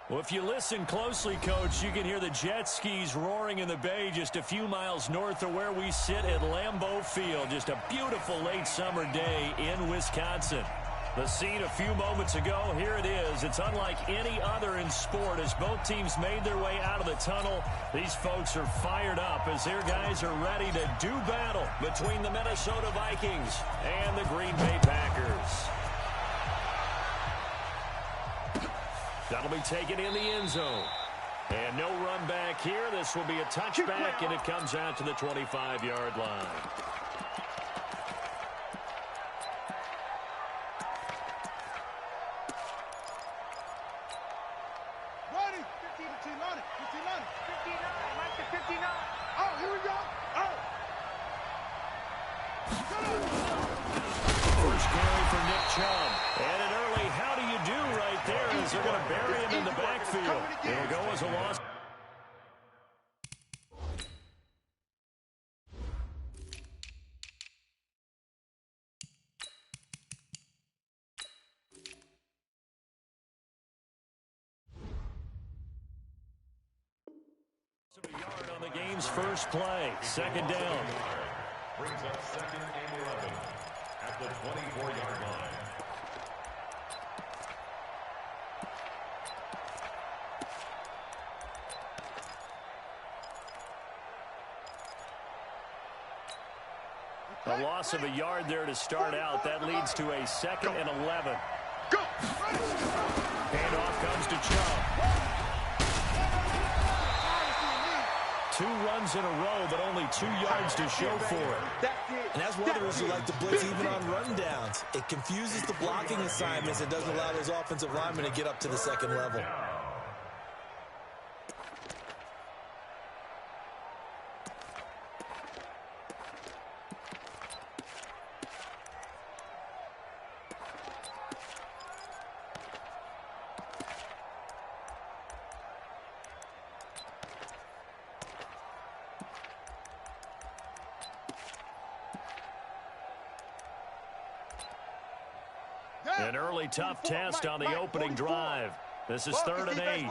Well, if you listen closely, Coach, you can hear the jet skis roaring in the bay just a few miles north of where we sit at Lambeau Field. Just a beautiful late summer day in Wisconsin. The scene a few moments ago, here it is. It's unlike any other in sport as both teams made their way out of the tunnel. These folks are fired up as their guys are ready to do battle between the Minnesota Vikings and the Green Bay Packers. That'll be taken in the end zone. And no run back here. This will be a touchback, and it comes out to the 25-yard line. Ready? 15 to 10 on it. 15 on it. 59. Like the 59. Oh, here we go. First carry for Nick Chubb. And an early how do you do right there as they're going to bury him in the backfield. It'll go as a loss. A yard on the game's first play. Second down. Brings up second and 11 at the 24-yard line. A loss of a yard there to start out. That leads to a second and 11. Go. Handoff comes to Chubb. 2 runs in a row, but only 2 yards to show for it. And that's one of the reasons we like to blitz even on rundowns. It confuses the blocking assignments and doesn't allow those offensive linemen to get up to the second level. An early tough test on the opening drive. This is 3rd and 8.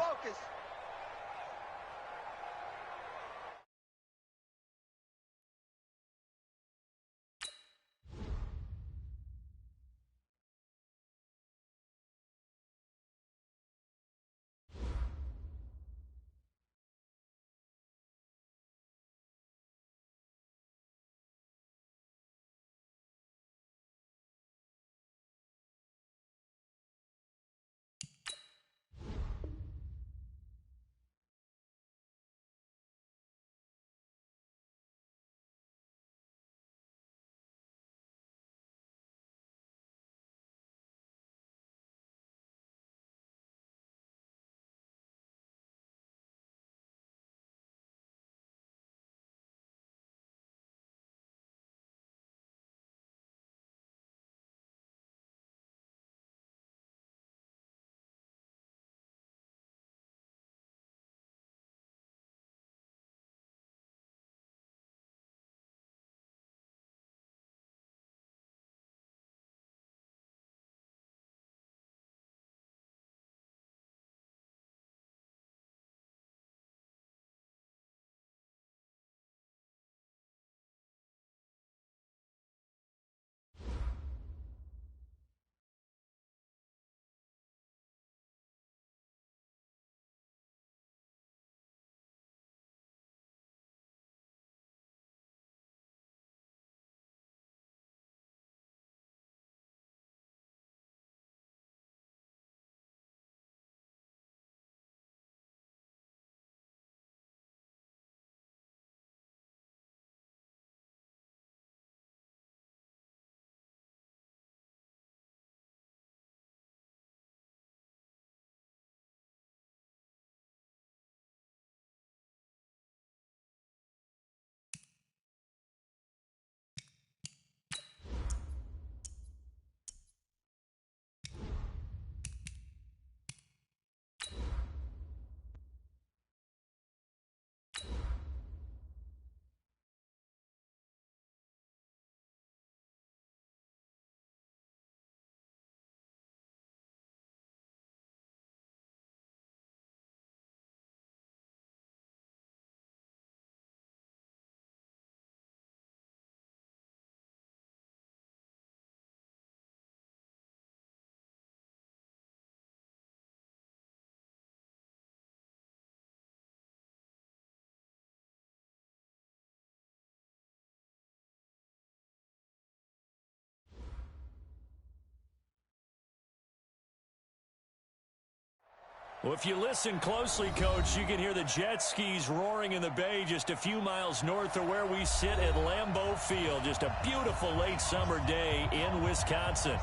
Well, if you listen closely, Coach, you can hear the jet skis roaring in the bay just a few miles north of where we sit at Lambeau Field. Just a beautiful late summer day in Wisconsin.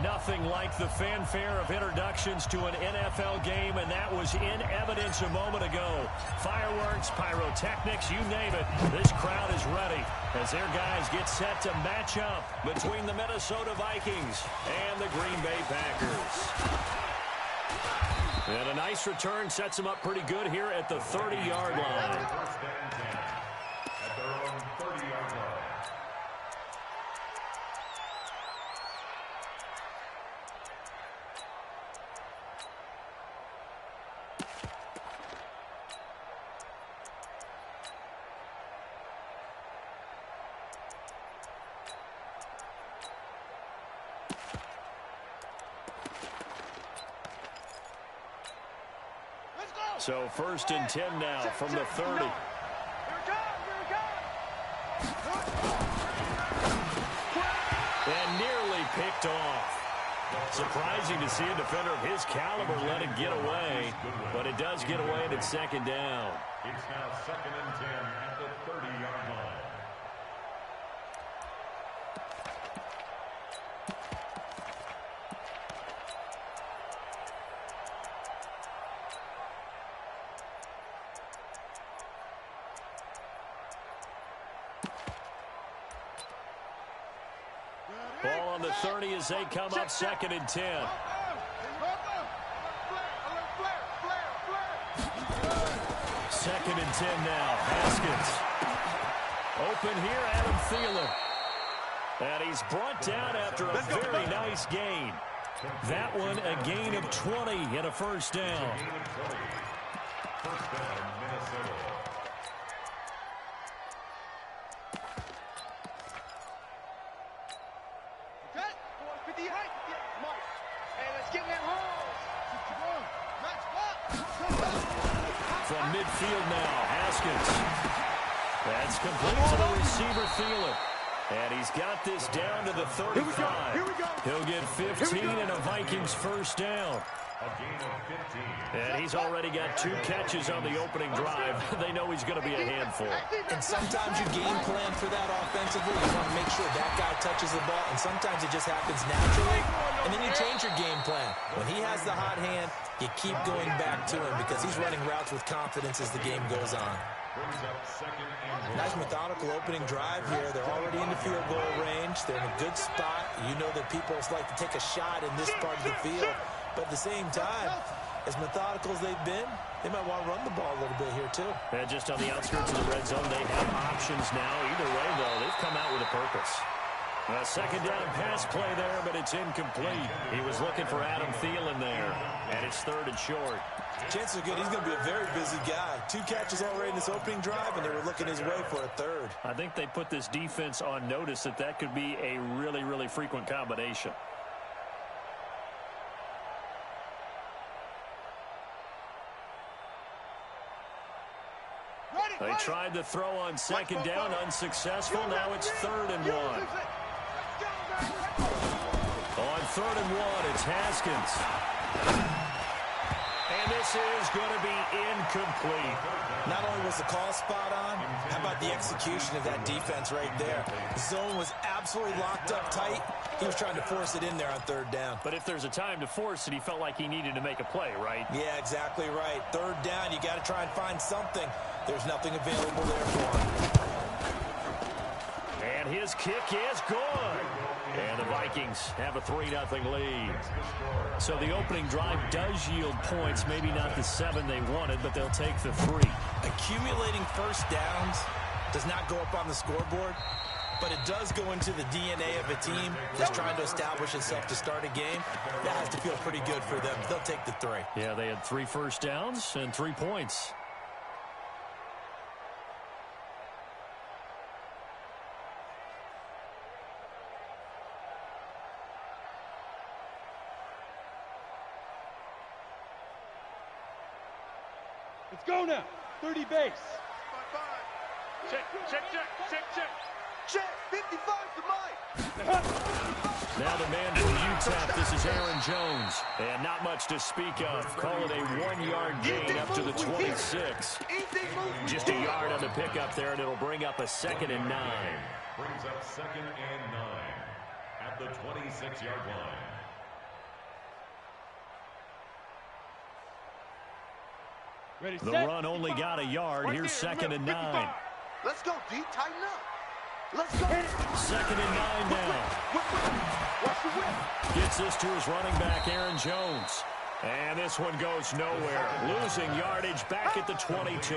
Nothing like the fanfare of introductions to an NFL game, and that was in evidence a moment ago. Fireworks, pyrotechnics, you name it. This crowd is ready as their guys get set to match up between the Minnesota Vikings and the Green Bay Packers. And a nice return sets them up pretty good here at the 30-yard line. First and 10 at their own 30-yard line. So first and 10 now from the 30. Here we go. And nearly picked off. Surprising to see a defender of his caliber let it get away, but it does get away and it's second down. It's now second and 10 at the 30-yard line. Ball on the 30 as they come up second and 10. Second and 10 now. Haskins. Open here, Adam Thielen. And he's brought down after a very nice gain. That one a gain of 20 and a first down. First down, Minnesota. From midfield now, Haskins. That's complete to the receiver, Thielen. And he's got this down to the 35. Here we go. He'll get 15 and a Vikings first down. A gain of 15. And he's already got 2 catches on the opening drive. They know he's going to be a handful. And sometimes you game plan for that offensively. You want to make sure that guy touches the ball, and sometimes it just happens naturally, and then you change your game plan. When he has the hot hand, you keep going back to him because he's running routes with confidence as the game goes on. Brings up second and Nice methodical opening drive here. They're already in the field goal range. They're in a good spot. You know that people like to take a shot in this part of the field. But at the same time, as methodical as they've been, they might want to run the ball a little bit here too. And just on the outskirts of the red zone, they have options now. Either way, though, they've come out with a purpose. A second down pass play there, but it's incomplete. He was looking for Adam Thielen there, and it's third and short. Chances are good he's going to be a very busy guy. 2 catches already in this opening drive, and they were looking his way for a third. I think they put this defense on notice that could be a really, really frequent combination. They tried to throw on second down, unsuccessful. Now it's third and 1. On third and 1, it's Haskins. And this is going to be incomplete. Not only was the call spot on, how about the execution of that defense right there? The zone was absolutely locked up tight. He was trying to force it in there on third down. But if there's a time to force it, he felt like he needed to make a play, right? Yeah, exactly right. Third down, you got to try and find something. There's nothing available there for him. And his kick is good. And the Vikings have a 3-0 lead. So the opening drive does yield points, maybe not the 7 they wanted, but they'll take the 3. Accumulating first downs does not go up on the scoreboard, but it does go into the DNA of a team that's trying to establish itself to start a game. That has to feel pretty good for them. They'll take the 3. Yeah, they had 3 first downs and 3 points. Let's go now. 30 base. Check. 55 to mine. Now the man from UTEP, this is Aaron Jones. And not much to speak of. Call it a 1-yard gain up to the 26. Just a yard on the pickup there, and it'll bring up a 2nd and 9. Brings up 2nd and 9 at the 26-yard line. Ready, The set. run only got a yard. Right Here's there, 2nd and 9. Let's go, D. Tighten up. Let's go. 2nd and 9 now. Watch the whip. Gets this to his running back, Aaron Jones. And this one goes nowhere. Losing yardage back at the 22.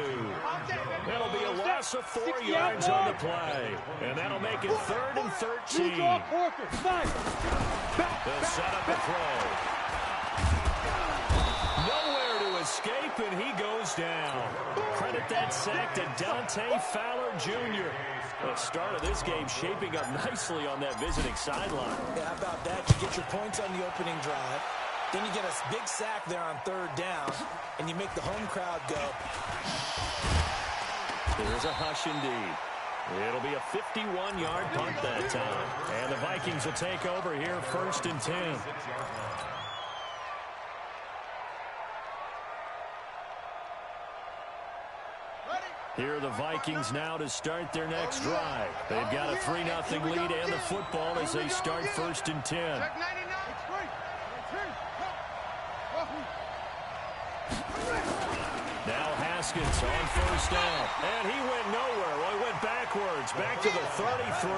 That'll be a loss of 4 yards on the play. And that'll make it 3rd and 13. They'll set up a throw. Nowhere to escape, and he goes down. Credit that sack to Dante Fowler Jr. The start of this game shaping up nicely on that visiting sideline. Yeah, how about that? You get your points on the opening drive. Then you get a big sack there on 3rd down, and you make the home crowd go. There's a hush indeed. It'll be a 51-yard punt that time. And the Vikings will take over here, 1st and 10. Here are the Vikings now to start their next drive. They've got a 3-0 lead and the football as they start 1st and 10. Now Haskins on 1st down. And he went nowhere. Well, he went backwards, back to the 33.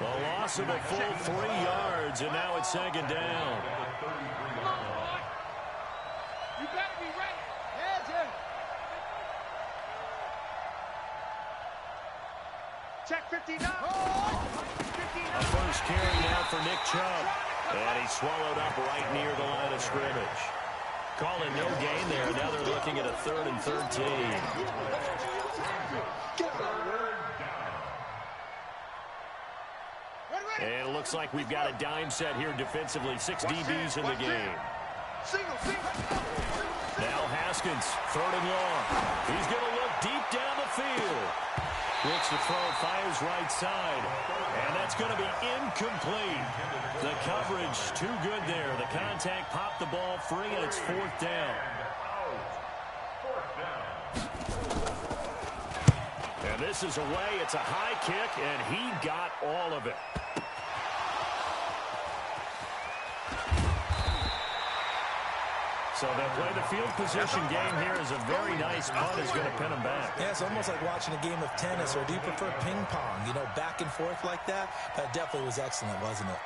The loss of a full 3 yards, and now it's 2nd down. You better be ready. Check 59. A first carry now for Nick Chubb. And he's swallowed up right near the line of scrimmage. Calling no gain there. Now they're looking at a 3rd and 13. And it looks like we've got a dime set here defensively. 6 DBs in the game. Now Haskins, 3rd and long. He's going to look deep down the field. Looks to throw, fires right side. And that's going to be incomplete. The coverage too good there. The contact popped the ball free, and it's 4th down. And this is away. It's a high kick, and he got all of it. So they'll play the field position game here as a very nice punt is going to pin them back. Yeah, it's almost like watching a game of tennis, or do you prefer ping pong? You know, back and forth like that? That definitely was excellent, wasn't it?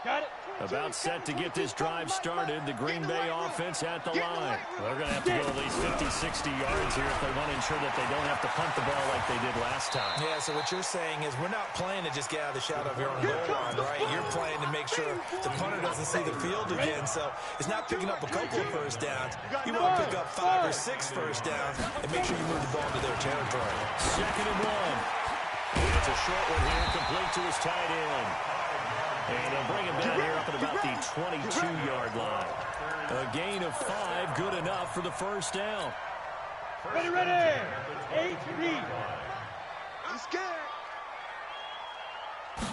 Got it. About set to get this drive started. The Green Bay offense at the line. They're going to have to go at least 50, 60 yards here if they want to ensure that they don't have to punt the ball like they did last time. Yeah, so what you're saying is we're not playing to just get out of the shadow of your own goal line, right? You're playing to make sure the punter doesn't see the field again. So it's not picking up a couple of first downs. You want to pick up 5 or 6 first downs and make sure you move the ball into their territory. 2nd and 1. It's a short one here, complete to his tight end. And they'll bring him down here up at about the 22-yard line. A gain of 5, good enough for the 1st down. Ready, ready. 8 read. I'm scared.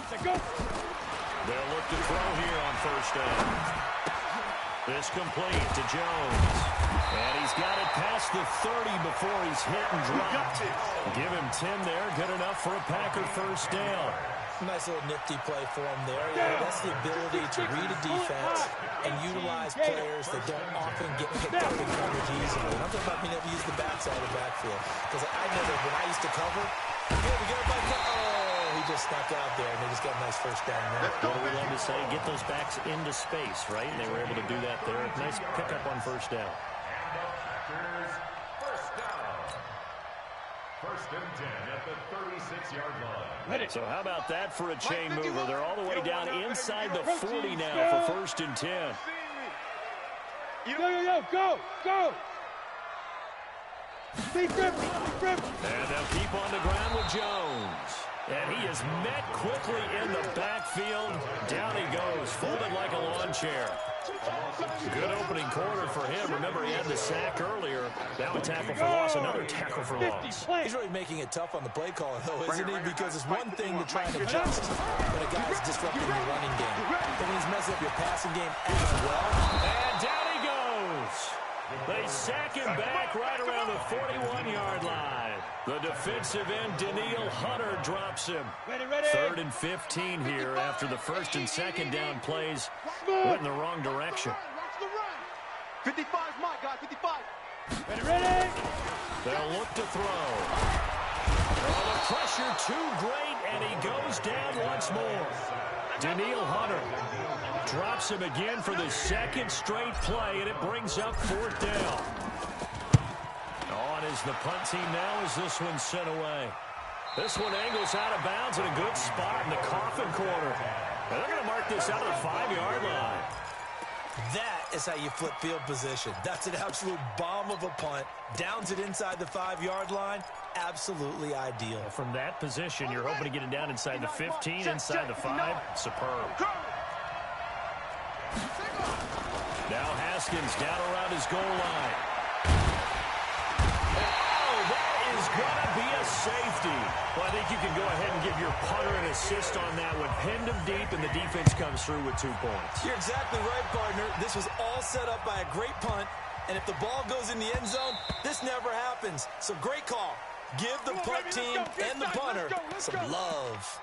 Let's go. They'll look to throw here on 1st down. This complete to Jones. And he's got it past the 30 before he's hit and dropped. Give him 10 there, good enough for a Packer 1st down. Nice little nifty play for him there. You know, that's the ability to read a defense and utilize players that don't often get picked up in coverage easily. And I'm talking about being able to use the backside of the backfield. Because I know that when I used to cover, we get it back. Oh, he just snuck out there, and they just got a nice 1st down there. What do we love to say? Get those backs into space, right? And they were able to do that there. Nice pickup on 1st down. First and 10 at the 36-yard line. So how about that for a chain mover? They're all the way down inside the 40 now for 1st and 10. Go. And they'll keep on the ground with Jones. And he is met quickly in the backfield. Down he goes, folded like a lawn chair. Good opening quarter for him. Remember, he had the sack earlier. Now a tackle for loss, another tackle for loss. He's really making it tough on the play call, though, isn't he? Because it's one thing to try and adjust when a guy's disrupting your running game. But when he's messing up your passing game as well. And down he goes. They sack him back right around the 41-yard line. The defensive end, Danielle Hunter, drops him. Third and 15 here after the first and second down plays went in the wrong direction. 55 is mine, guys, 55. Ready? They'll look to throw. Oh, the pressure too great, and he goes down once more. Danielle Hunter drops him again for the second straight play, and it brings up fourth down. On is the punt team now as this one's sent away. This one angles out of bounds in a good spot in the coffin corner. And they're going to mark this out of the 5-yard line. That is how you flip field position. That's an absolute bomb of a punt. Downs it inside the 5-yard line. Absolutely ideal. From that position, you're hoping to get it down inside the 15, inside the 5. Superb. Now Haskins down around his goal line. Oh, that is going to be a safety. Well, I think you can go ahead and give your punter an assist on that one. Pinned him deep, and the defense comes through with 2 points. You're exactly right, partner. This was all set up by a great punt, and if the ball goes in the end zone, this never happens. So great call. Give the punt team and the punter some love.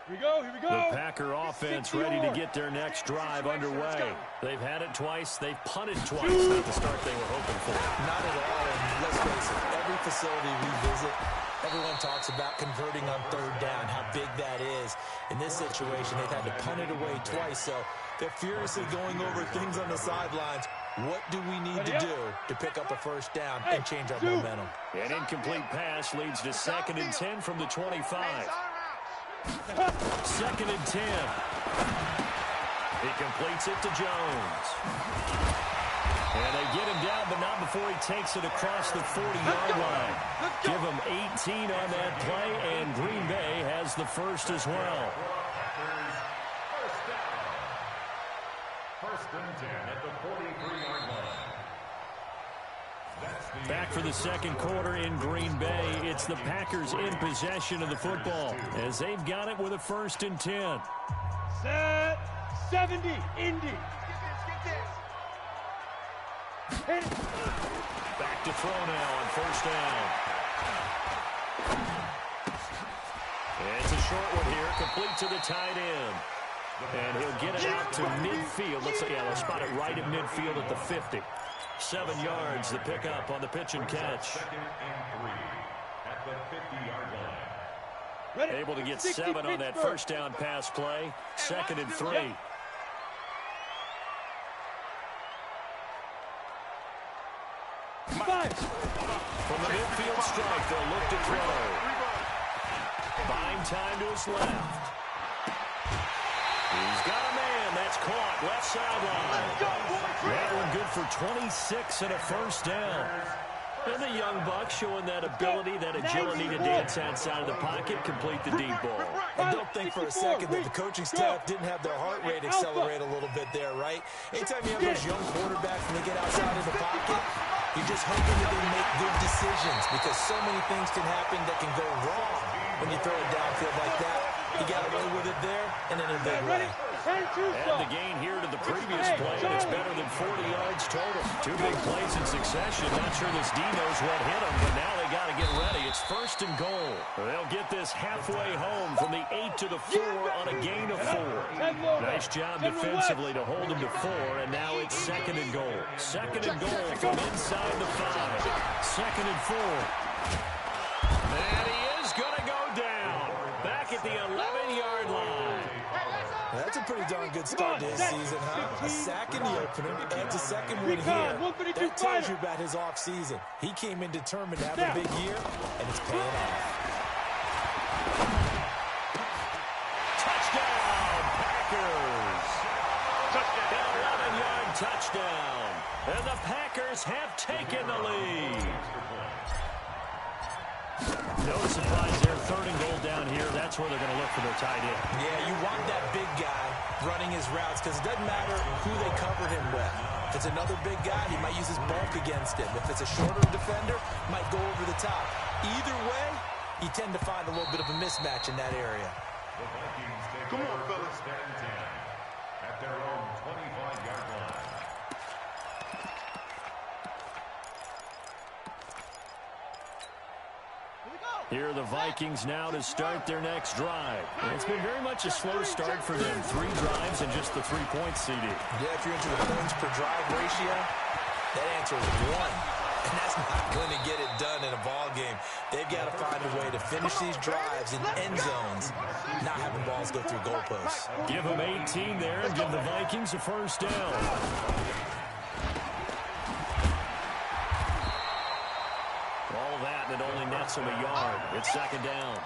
Here we go. The Packer offense ready to get their next drive underway. They've had it twice. They've punted twice. Not the start they were hoping for. Not at all. And let's face it, every facility we visit, everyone talks about converting on third down, how big that is. In this situation, they've had to punt it away twice, so they're furiously going over things on the sidelines. What do we need to do to pick up a first down and change our momentum? An incomplete pass leads to 2nd and 10 from the 25. 2nd and 10. He completes it to Jones. And they get him down, but not before he takes it across the 40-yard line. Give him 18 on that play, and Green Bay has the first as well. First and 10 at the 43-yard line. Back for the second quarter in Green Bay. It's the Packers in possession of the football as they've got it with a 1st and 10. Set 70, Indy. Back to throw now on 1st down. It's a short one here, complete to the tight end. And he'll get it out to midfield. They'll spot it right at midfield at the 50. 7 yards, the pickup on the pitch and catch. 2nd and 3 at the 50-yard line. Able to get 7 on that first down pass play. 2nd and 3. From the midfield strike, they'll look to throw. Buying time to his left. He's got a man. That's caught. Left sideline. That one good for 26 and a 1st down. And the young buck showing that ability, that agility to dance outside of the pocket, complete the deep ball. And don't think for a second that the coaching staff didn't have their heart rate accelerate a little bit there, right? Anytime you have those young quarterbacks and they get outside of the pocket, you're just hoping that they make good decisions because so many things can happen that can go wrong when you throw it downfield like that. He got away with it there and in a big way. And the gain here to the previous play, and it's better than 40 yards total. 2 big plays in succession. Not sure this D knows what hit him, but now they got to get ready. It's 1st and goal. They'll get this halfway home from the 8 to the 4 on a gain of 4. Nice job defensively to hold him to 4, and now it's 2nd and goal. 2nd and goal from inside the 5. 2nd and 4. And he is going to go down. Back at the 11-yard line. That's a pretty darn good start to his season, huh? A sack in the opener, adds a second one here. That tells you about his offseason. He came in determined to have a big year, and it's paying off. Touchdown, Packers. Touchdown. touchdown. And the Packers have taken the lead. No surprise there. 3rd and goal down here. That's where they're going to look for their tight end. Yeah, you want that big guy running his routes because it doesn't matter who they cover him with. If it's another big guy, he might use his bulk against him. If it's a shorter defender, might go over the top. Either way, you tend to find a little bit of a mismatch in that area. The Vikings take over first and 10 at their own 25-yard line. Here are the Vikings now to start their next drive. And it's been very much a slow start for them. 3 drives and just the 3-point CD. Yeah, if you're into the points per drive ratio, that answer is 1. And that's not going to get it done in a ball game. They've got to find a way to finish these drives in end zones, not having balls go through goalposts. Give them 18 there and give the Vikings a first down. All that, and it only nets them a yard. It's 2nd down.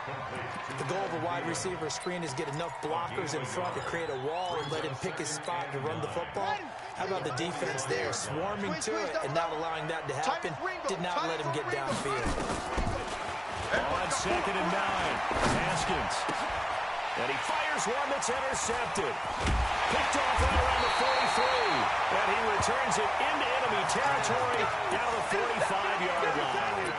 The goal of a wide receiver screen is get enough blockers in front to create a wall and let him pick his spot to run the football. How about the defense there, swarming to it and not allowing that to happen? Did not let him get downfield. On 2nd and 9, Haskins. And he fires one that's intercepted. Picked off right around the 43. And he returns it into enemy territory down the 45-yard line.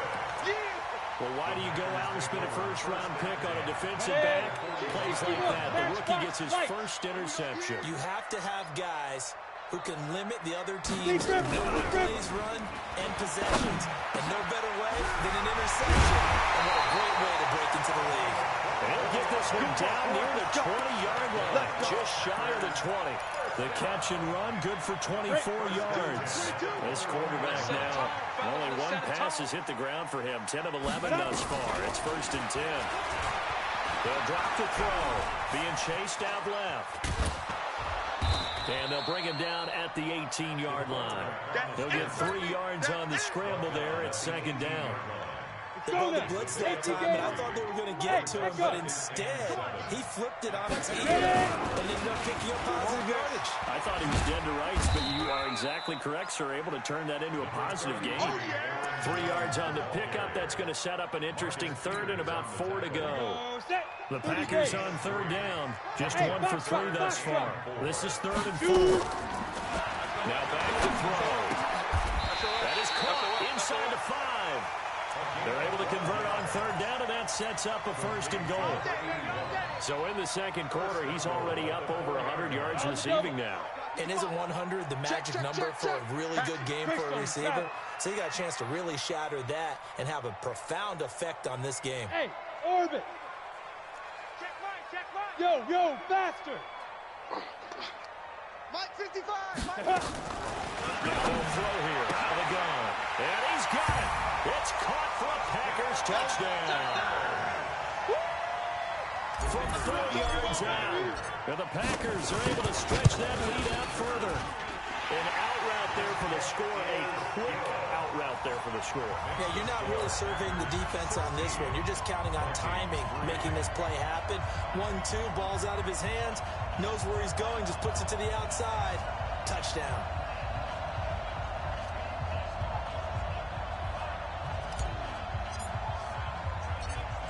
Well, why do you go out and spend a first-round pick on a defensive back? Plays like that. The rookie gets his first interception. You have to have guys who can limit the other team's plays, run, and possessions. And no better way than an interception. And what a great way to break into the league. And he'll get this one down near the 20-yard line, just shy of the 20. The catch and run, good for 24 yards. This quarterback now, only 1 pass has hit the ground for him. 10 of 11 thus far. It's 1st and 10. They'll drop the throw, being chased out left. And they'll bring him down at the 18-yard line. He'll get 3 yards on the scramble there. It's 2nd down. They run the blitz that time, and I thought they were going to get to him, but instead, he flipped it on its ear and ended up picking up positive yardage. I thought he was dead to rights, but you are exactly correct, sir. Able to turn that into a positive gain. 3 yards on the pickup. That's going to set up an interesting 3rd and about 4 to go. The Packers on 3rd down. Just 1 for 3 thus far. This is 3rd and 4. Now back to throw. That is caught inside the 5. They're able to convert on 3rd down, and that sets up a 1st and goal. So in the 2nd quarter, he's already up over 100 yards receiving now. And isn't 100 the magic number for a really good game for a receiver? So he got a chance to really shatter that and have a profound effect on this game. Hey, orbit. Yo, faster. Mike 55. Mike. Now they'll throw here out of the gun. And he's got it. It's caught for a Packers touchdown. From 4 yards out. And the Packers are able to stretch that lead out further. An out route there for the score. A quick out route there for the score. Yeah, you're not really surveying the defense on this one. You're just counting on timing, making this play happen. 1-2, ball's out of his hands. Knows where he's going, just puts it to the outside. Touchdown.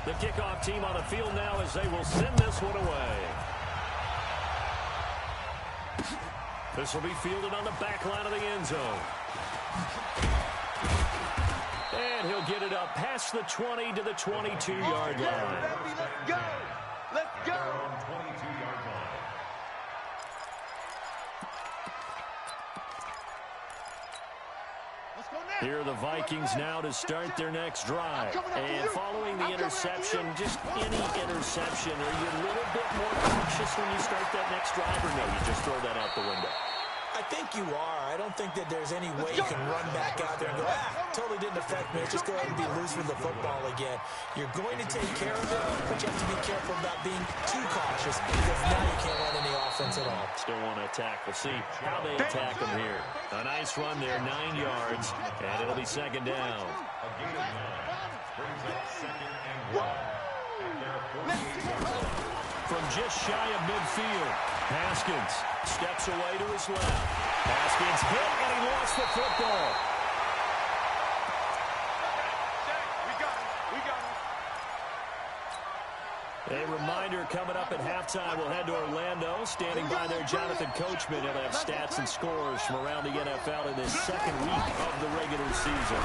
The kickoff team on the field now as they will send this one away. This will be fielded on the back line of the end zone. And he'll get it up past the 20 to the 22-yard line. Let's go. Let's go. 22-yard line. Here are the Vikings now to start their next drive. And following the interception, just any interception, are you a little bit more cautious when you start that next drive, or no, you just throw that out the window? I think you are. I don't think that there's any way you can run back out there and go, totally didn't affect me. Just go ahead and be loose with the football again. You're going to take care of it, but you have to be careful about being too cautious because now you can't run any offense at all. Still want to attack. We'll see how they attack them here. A nice run there, 9 yards, and it'll be 2nd down. A gain of 9 brings up 2nd and 1 at their 48-yard line. From just shy of midfield, Haskins steps away to his left. Haskins hit, and he lost the football. A reminder coming up at halftime. We'll head to Orlando. Standing by there, Jonathan Coachman. He'll have stats and scores from around the NFL in this second week of the regular season.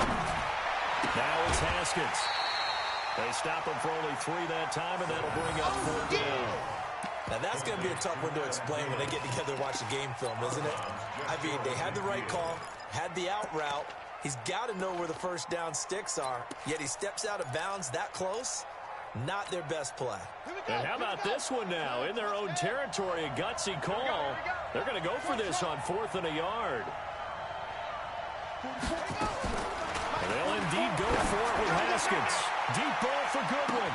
Now it's Haskins. They stop him for only 3 that time, and that'll bring up 4th down. Now, that's going to be a tough one to explain when they get together and watch the game film, isn't it? I mean, they had the right call, had the out route. He's got to know where the first down sticks are, yet he steps out of bounds that close. Not their best play. And how about this one now? In their own territory, a gutsy call. They're going to go for this on 4th and a yard. They'll indeed go for it with Haskins. Deep ball for Goodwin.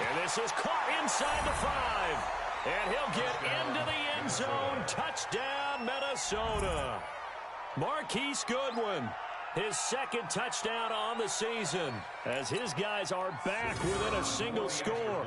And this is caught inside the 5. And he'll get into the end zone. Touchdown, Minnesota. Marquise Goodwin. His second touchdown on the season as his guys are back within a single score.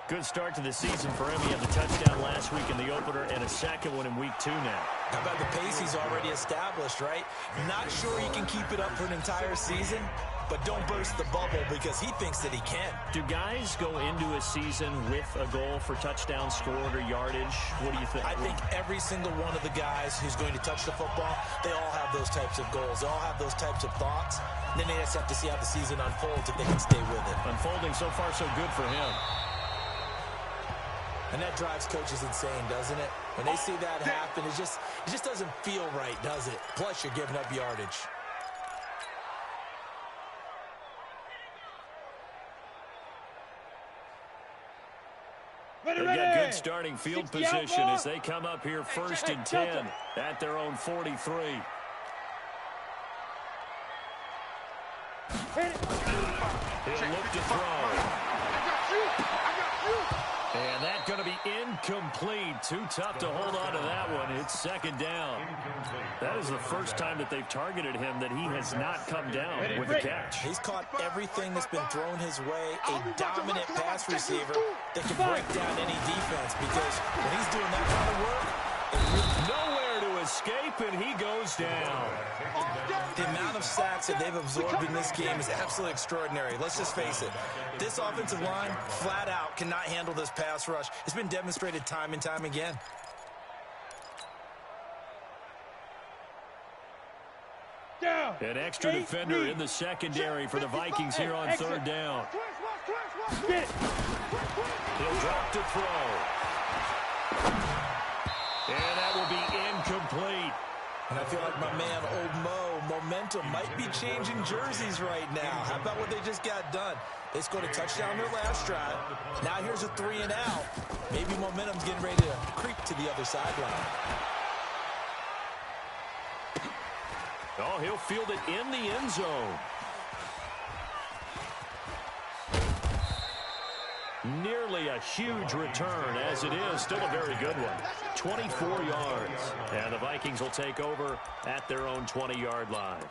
Good start to the season for him. He had the touchdown last week in the opener and a second one in week 2 now. How about the pace he's already established, right? Not sure he can keep it up for an entire season, but don't burst the bubble because he thinks that he can. Do guys go into a season with a goal for touchdown scored or yardage? What do you think? I think every single one of the guys who's going to touch the football, they all have those types of goals. They all have those types of thoughts. And then they just have to see how the season unfolds if they can stay with it. Unfolding so far so good for him. And that drives coaches insane, doesn't it? When they see that happen, it just doesn't feel right, does it? Plus, you're giving up yardage. They've got good starting field position as they come up here 1st and 10 at their own 43. He'll look to throw. And that's going to be incomplete. Too tough to hold on to that one. It's 2nd down. That is the first time that they've targeted him that he has not come down with a catch. He's caught everything that's been thrown his way. A dominant pass receiver that can break down any defense because when he's doing that kind of work, nowhere to escape, and he goes down. The amount of sacks that they've absorbed in this game is absolutely extraordinary. Let's just face it. This offensive line, flat out, cannot handle this pass rush. It's been demonstrated time and time again. An extra defender in the secondary for the Vikings here on 3rd down. He'll drop to throw. And that will be incomplete. And I feel like my man, Old Mo, momentum might be changing jerseys right now. How about what they just got done? They scored a touchdown their last drive. Now here's a 3 and out. Maybe momentum's getting ready to creep to the other sideline. Oh, he'll field it in the end zone. Nearly a huge return, as it is still a very good one. 24 yards. And the Vikings will take over at their own 20-yard line.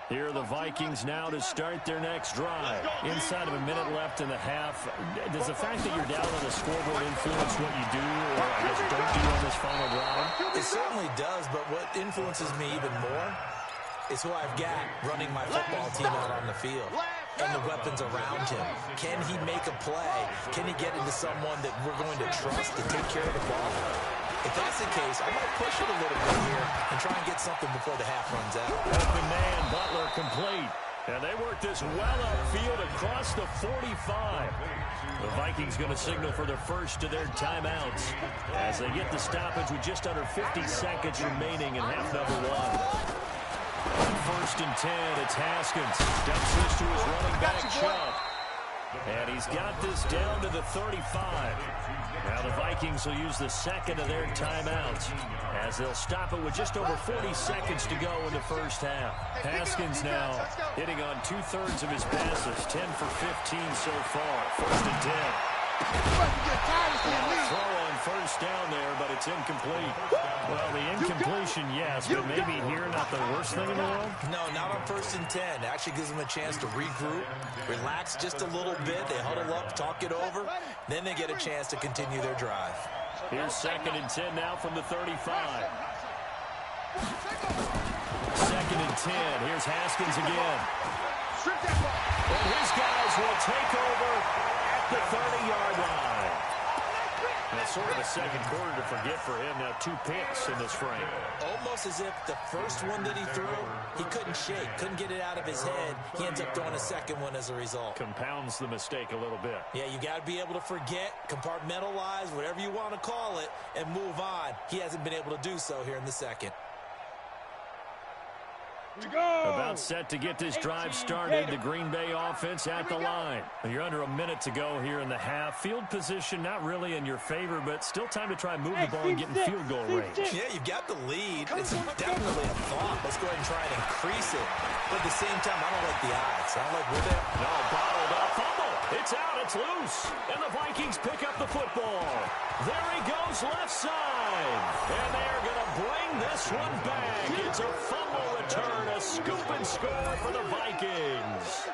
Here are the Vikings now to start their next drive. Inside of a minute left in the half. Does the fact that you're down on the scoreboard influence what you do or, I guess, don't do on this final drive? It certainly does, but what influences me even more is who I've got running my football team out on the field and the weapons around him. Can he make a play? Can he get into someone that we're going to trust to take care of the ball? If that's the case, I might push it a little bit here and try and get something before the half runs out. Open man, Butler complete. And they work this well upfield across the 45. The Vikings going to signal for their first of their timeouts as they get the stoppage with just under 50 seconds remaining in half number 1. 1st and 10, it's Haskins. Steps this to his running back, Chubb. And he's got this down to the 35. Now the Vikings will use the second of their timeouts as they'll stop it with just over 40 seconds to go in the first half. Haskins now hitting on 2/3 of his passes, 10 for 15 so far. 1st and 10. Now throw on first down there, but it's incomplete. Well, the incompletion, yes, but maybe here not the worst thing in the world? No, not on 1st and 10. It actually gives them a chance to regroup, relax just a little bit. They huddle up, talk it over, then they get a chance to continue their drive. Here's 2nd and 10 now from the 35. 2nd and 10. Here's Haskins again. And his guys will take over at the 30-yard line. And it's sort of a second quarter to forget for him. Now 2 picks in this frame. Almost as if the first one that he threw, he couldn't shake, couldn't get it out of his head. He ends up throwing a second one as a result. Compounds the mistake a little bit. Yeah, you got to be able to forget, compartmentalize, whatever you want to call it, and move on. He hasn't been able to do so here in the second. About set to get this drive started. The Green Bay offense at the line. You're under a minute to go here in the half. Field position not really in your favor, but still time to try and move the ball and get in field goal range. Yeah, you've got the lead. It's definitely a thought. Let's go ahead and try and increase it. But at the same time, I don't like the odds. I don't like with it. No, bottled up. Fumble. It's out. It's loose. And the Vikings pick up the football. There he goes left side. And they're going to bring this one back. It's a fumble return. A scoop and score for the Vikings.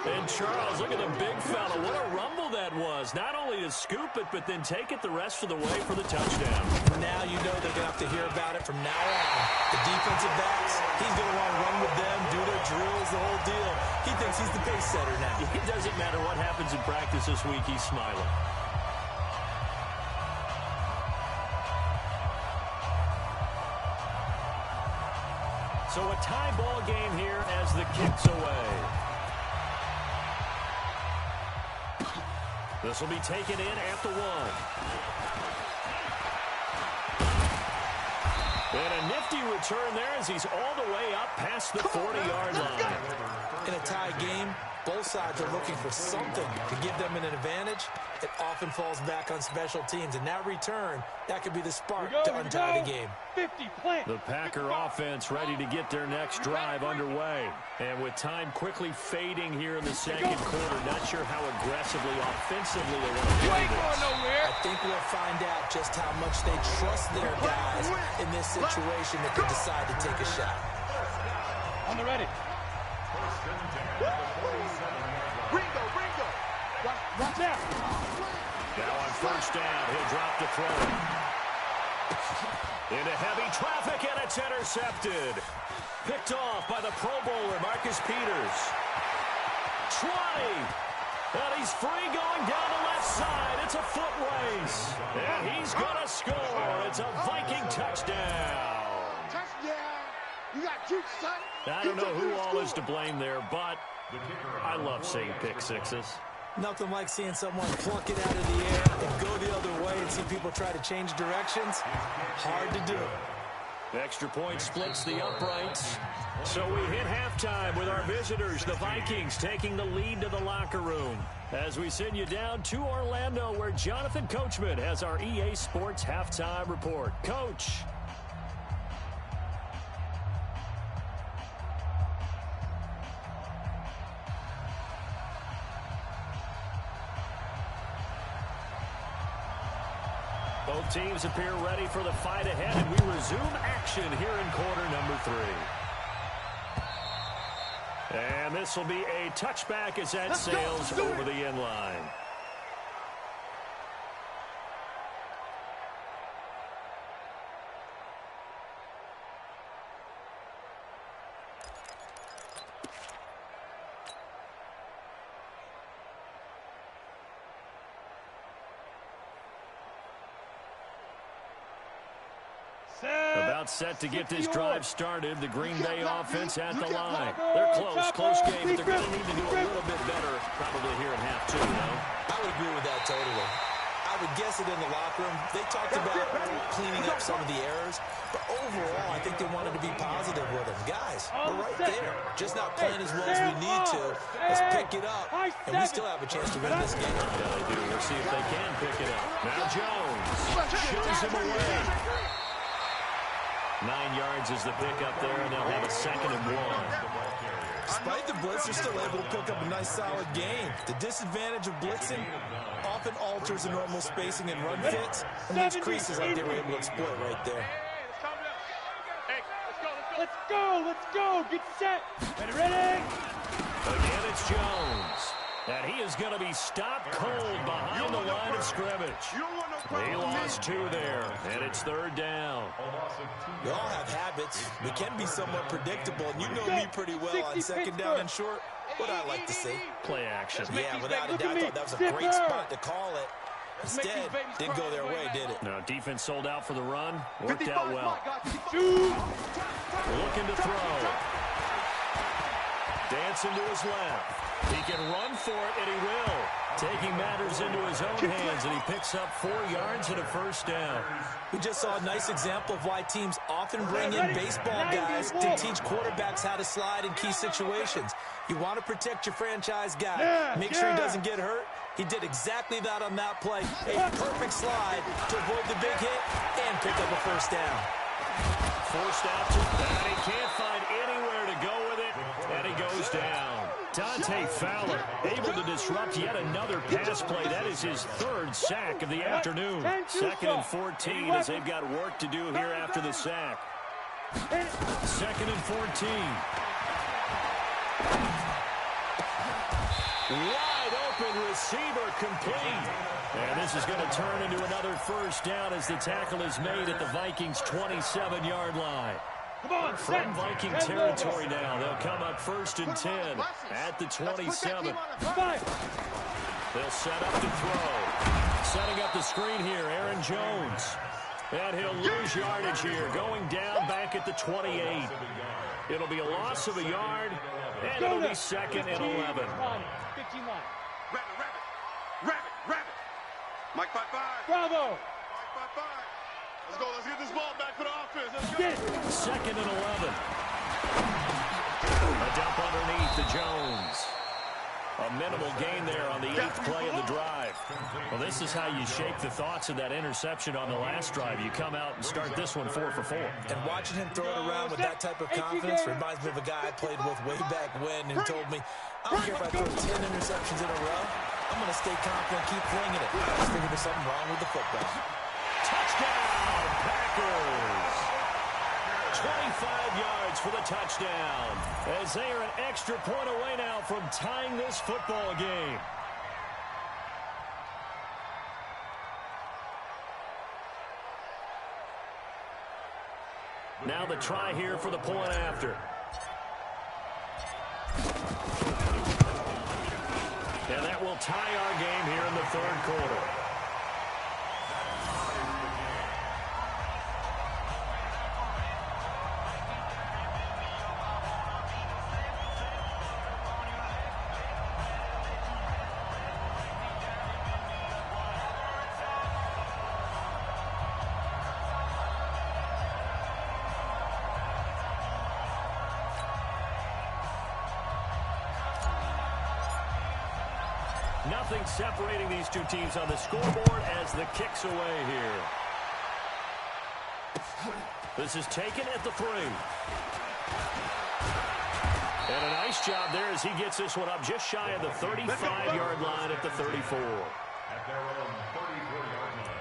And Charles, look at the big fella. What a rumble that was. Not only to scoop it, but then take it the rest of the way for the touchdown. Now you know they're going to have to hear about it from now on. The defensive backs, he's going to want to run with them, do their drills, the whole deal. He thinks he's the pace setter now. It doesn't matter what happens in practice this week. He's smiling. So a tie ball game here as the kick's away. This will be taken in at the 1. And a nifty return there as he's all the way up past the 40-yard line. In a tie game, both sides are looking for something to give them an advantage. It often falls back on special teams. And that return, that could be the spark to untie the game. 50 plant. The Packer offense ready to get their next drive underway. And with time quickly fading here in the second quarter, not sure how aggressively, offensively they want to play this. I think we'll find out just how much they trust their guys in this situation that they decide to take a shot. On the ready. Ringo. Watch out. Now on first down, he'll drop the throw. Into heavy traffic, and it's intercepted. Picked off by the Pro Bowler, Marcus Peters. 20. And he's free going down the left side. It's a foot race. And he's going to score. It's a Viking touchdown. Touchdown. You got juice, son. I don't know who all is to blame there, but I love seeing pick sixes. Nothing like seeing someone pluck it out of the air and go the other way and see people try to change directions. Hard to do. Extra point splits the uprights. So we hit halftime with our visitors, the Vikings, taking the lead to the locker room. As we send you down to Orlando, where Jonathan Coachman has our EA Sports halftime report. Coach. Both teams appear ready for the fight ahead, and we resume action here in quarter number 3. And this will be a touchback as that sails over the end line. About set to get this drive started. The Green Bay offense at the line. They're close game, but they're going to need to do a little bit better probably here in half 2, no? I would agree with that totally. I would guess it in the locker room. They talked about cleaning up some of the errors, but overall, I think they wanted to be positive with them. Guys, we're right there. Just not playing as well as we need to. Let's pick it up, and we still have a chance to win this game. Yeah, they do. We'll see if they can pick it up. Now Jones shows him away. 9 yards is the pickup there, and they'll have a 2nd and 1. Despite the blitz, they're still able to pick up a nice, solid gain. The disadvantage of blitzing often alters the normal spacing and run fits, and leaves creases like they were able to exploit right there. Let's go, get set. Ready? Again, it's Jones. And he is going to be stopped cold behind the line of scrimmage. He lost 2 there, and it's 3rd down. We all have habits. We can be somewhat predictable, and you know me pretty well on 2nd down and short. What I like to see. Play action. Yeah, without a doubt, I thought that was a great spot to call it. Instead, didn't go their way, did it? No, defense sold out for the run. Worked out well. Looking to throw. Dancing to his left. He can run for it, and he will. Taking matters into his own hands, and he picks up 4 yards and a 1st down. We just saw a nice example of why teams often bring in baseball guys to teach quarterbacks how to slide in key situations. You want to protect your franchise guy. Make sure he doesn't get hurt. He did exactly that on that play. A perfect slide to avoid the big hit and pick up a 1st down. Forced out to that. He can't find anywhere to go with it, and he goes down. Dante Fowler able to disrupt yet another pass play. That is his 3rd sack of the afternoon. 2nd and 14 as they've got work to do here after the sack. 2nd and 14. Wide open receiver complete. And this is going to turn into another 1st down as the tackle is made at the Vikings' 27-yard line. From Viking territory now, they'll come up 1st and 10 at the 27. They'll set up to throw. Setting up the screen here, Aaron Jones. And he'll lose yardage here, going down back at the 28. It'll be a loss of a yard, and it'll be 2nd and 11. 15 line. Rabbit. Mike 5-5. Bravo. Mike 5-5. Let's get this ball back for the offense. Let's go. 2nd and 11. A dump underneath to Jones. A minimal gain there on the 8th play of the drive. Well, this is how you shake the thoughts of that interception on the last drive. You come out and start this one 4 for 4. And watching him throw it around with that type of confidence reminds me of a guy I played with way back when and told me, I don't care if I throw 10 interceptions in a row. I'm going to stay confident, keep flinging it. I just figured there's something wrong with the football. Touchdown, Packers! 25 yards for the touchdown, as they are an extra point away now from tying this football game. Now the try here for the point after. And that will tie our game here in the 3rd quarter. Nothing separating these two teams on the scoreboard as the kick's away here. This is taken at the 3. And a nice job there as he gets this one up just shy of the 35-yard line at the 34. At their own 34-yard line.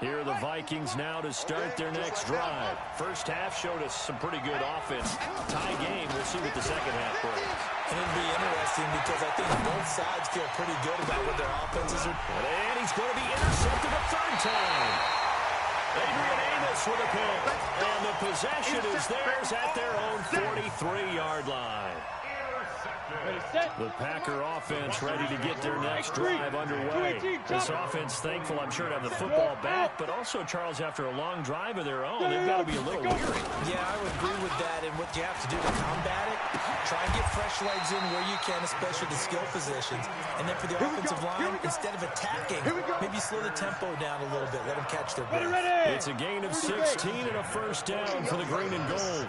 Here are the Vikings now to start their next drive. First half showed us some pretty good offense. Tie game. We'll see what the second half brings. And it'll be interesting because I think both sides feel pretty good about what their offenses are. And he's going to be intercepted a 3rd time. Adrian Amos with a pick. And the possession is theirs at their own 43-yard line. The Packer offense ready to get their next drive underway. This offense thankful, I'm sure, to have the football back, but also, Charles, after a long drive of their own, they've got to be a little weary. Yeah, I would agree with that, and what you have to do to combat it, try and get fresh legs in where you can, especially the skill positions. And then for the offensive line, instead of attacking, maybe slow the tempo down a little bit, let them catch their breath. It's a gain of 16 and a 1st down for the green and gold.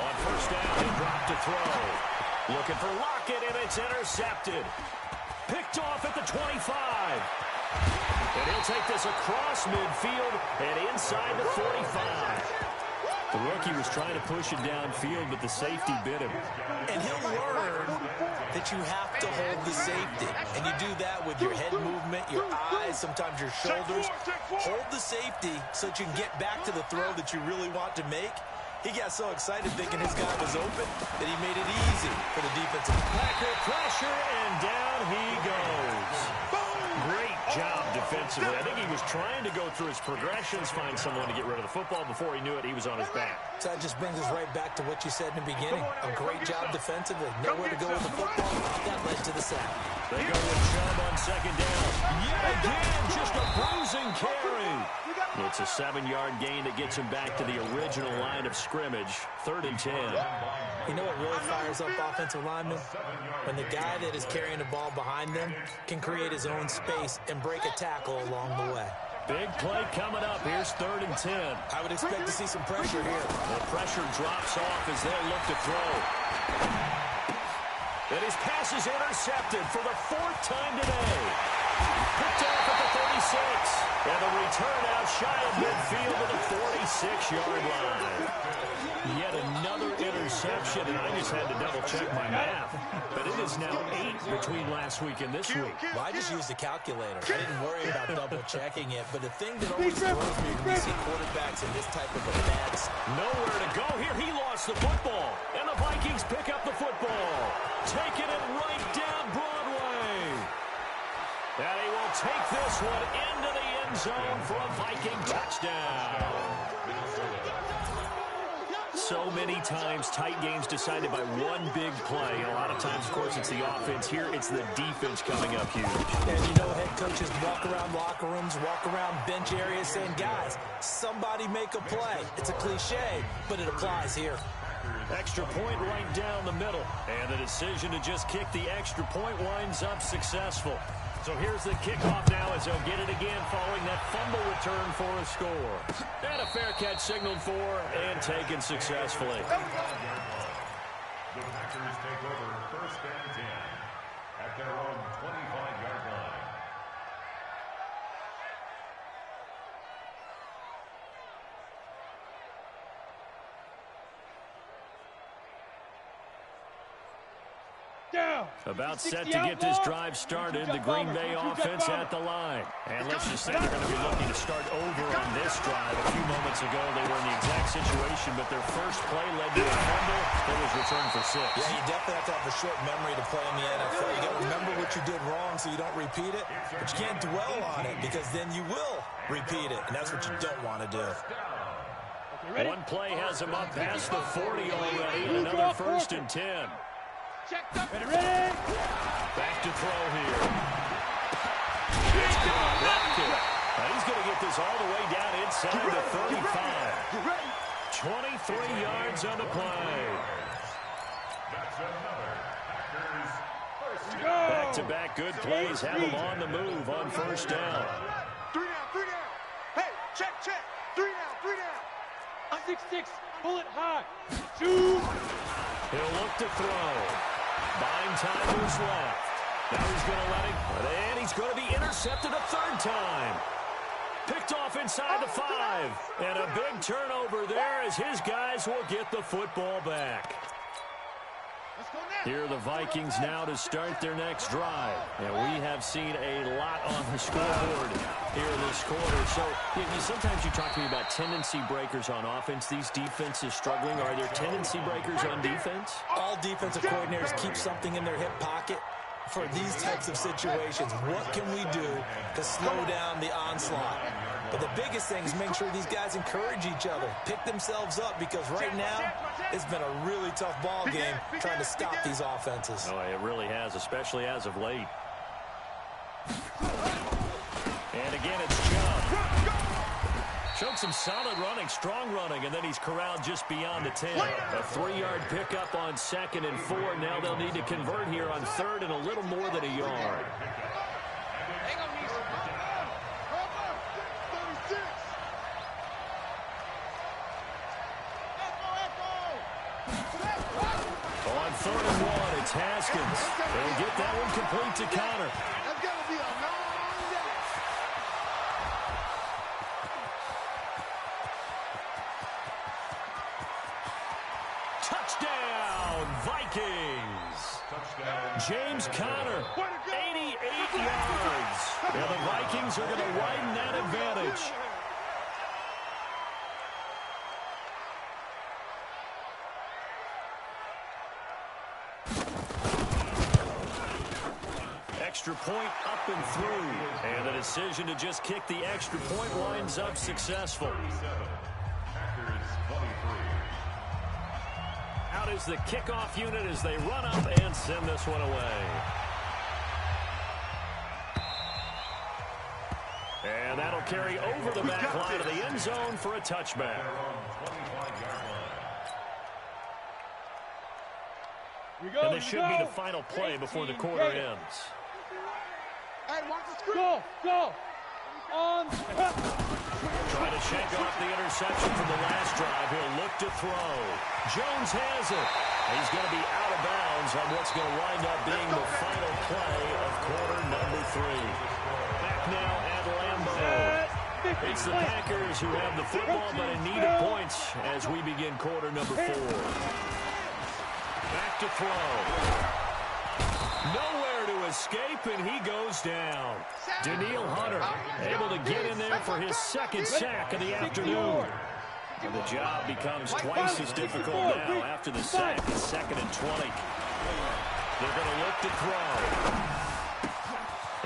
On 1st down, he dropped to throw. Looking for Lockett, and it's intercepted. Picked off at the 25. And he'll take this across midfield and inside the 45. The rookie was trying to push it downfield, but the safety bit him. And he'll learn that you have to hold the safety. And you do that with your head movement, your eyes, sometimes your shoulders. Hold the safety so that you can get back to the throw that you really want to make. He got so excited thinking his guy was open that he made it easy for the defensive. Packer pressure, and down he goes. Great job defensively. I think he was trying to go through his progressions, find someone to get rid of the football. Before he knew it, he was on his back. So that just brings us right back to what you said in the beginning. A great job defensively. Nowhere to go with the football. That led to the sack. They go with Chubb on second down. Yet again, just a bruising carry. It's a 7-yard gain that gets him back to the original line of scrimmage. 3rd and 10. You know what really fires up offensive linemen? When the guy that is carrying the ball behind them can create his own space and break a tackle along the way. Big play coming up. Here's 3rd and 10. I would expect to see some pressure here. The pressure drops off as they look to throw. And his pass is intercepted for the 4th time today. Picked off at the 36. And the return out shy of midfield to the 46-yard line. Yet another interception, and I just had to double-check my math. But it is now 8 between last week and this week. Well, I just used a calculator. I didn't worry about double-checking it. But the thing that always throws me when we see quarterbacks in this type of a bad... Nowhere to go here. He lost the football. And the Vikings pick up the football. Taking it right down Broadway. And he will take this one into the end zone for a Viking touchdown. So many times, tight games decided by one big play. A lot of times, of course, it's the offense. Here, it's the defense coming up huge. And you know, head coaches walk around locker rooms, walk around bench areas saying, guys, somebody make a play. It's a cliche, but it applies here. Extra point right down the middle. And the decision to just kick the extra point winds up successful. So here's the kickoff now as they'll get it again following that fumble return for a score. And a fair catch signaled for and taken successfully. The Packers take over 1st and 10 at their own 25-yard line. About set to get this drive started, the Green Bay offense at the line. And let's just say they're going to be looking to start over on this drive. A few moments ago, they were in the exact situation, but their first play led to a fumble that was returned for 6. Yeah, you definitely have to have a short memory to play in the NFL. You got to remember what you did wrong so you don't repeat it, but you can't dwell on it because then you will repeat it, and that's what you don't want to do. One play has him up past the 40 already, and another 1st and 10. Ready? Back to throw here. He's going to get this all the way down inside the 35. 23 yards on the play. Back-to-back good plays have him on the move on 1st down. 3 down. Hey, check. 3 down. 6-6, pull it high. Shoot. He'll look to throw. Buying time moves left. Now he's going to let it, and he's going to be intercepted a 3rd time. Picked off inside the 5. And a big turnover there as his guys will get the football back. Here are the Vikings now to start their next drive. And we have seen a lot on the scoreboard here this quarter. So sometimes you talk to me about tendency breakers on offense. These defenses struggling. Are there tendency breakers on defense? All defensive coordinators keep something in their hip pocket for these types of situations. What can we do to slow down the onslaught? But the biggest thing is make sure these guys encourage each other, pick themselves up, because right now it's been a really tough ball game trying to stop these offenses. Oh, it really has, especially as of late. And again, it's Chubb. Showed some solid running, strong running, and then he's corralled just beyond the 10. A 3-yard pickup on 2nd and 4. Now they'll need to convert here on 3rd and a little more than a yard. On 3rd and 1, it's Haskins. They'll get that one complete to Connor. That's got to be a long day. Touchdown, Vikings. James Conner, 88 yards. And the Vikings are going to widen that advantage. Extra point up and through. And the decision to just kick the extra point winds up successful. Out is the kickoff unit as they run up and send this one away. And that'll carry over the back line of the end zone for a touchback. And this should be the final play before the quarter ends. Hey, watch the screen. Go. On. Trying to shake off the interception from the last drive. He'll look to throw. Jones has it. He's going to be out of bounds on what's going to wind up being the final play of quarter number 3. Back now at Lambeau. It's the Packers who have the football but in need of points as we begin quarter number 4. Back to throw. Nowhere to escape, and he goes down. Danielle Hunter able to get in there for his second sack of the afternoon. And the job becomes twice as difficult now after the sack. It's 2nd and 20. They're going to look to throw.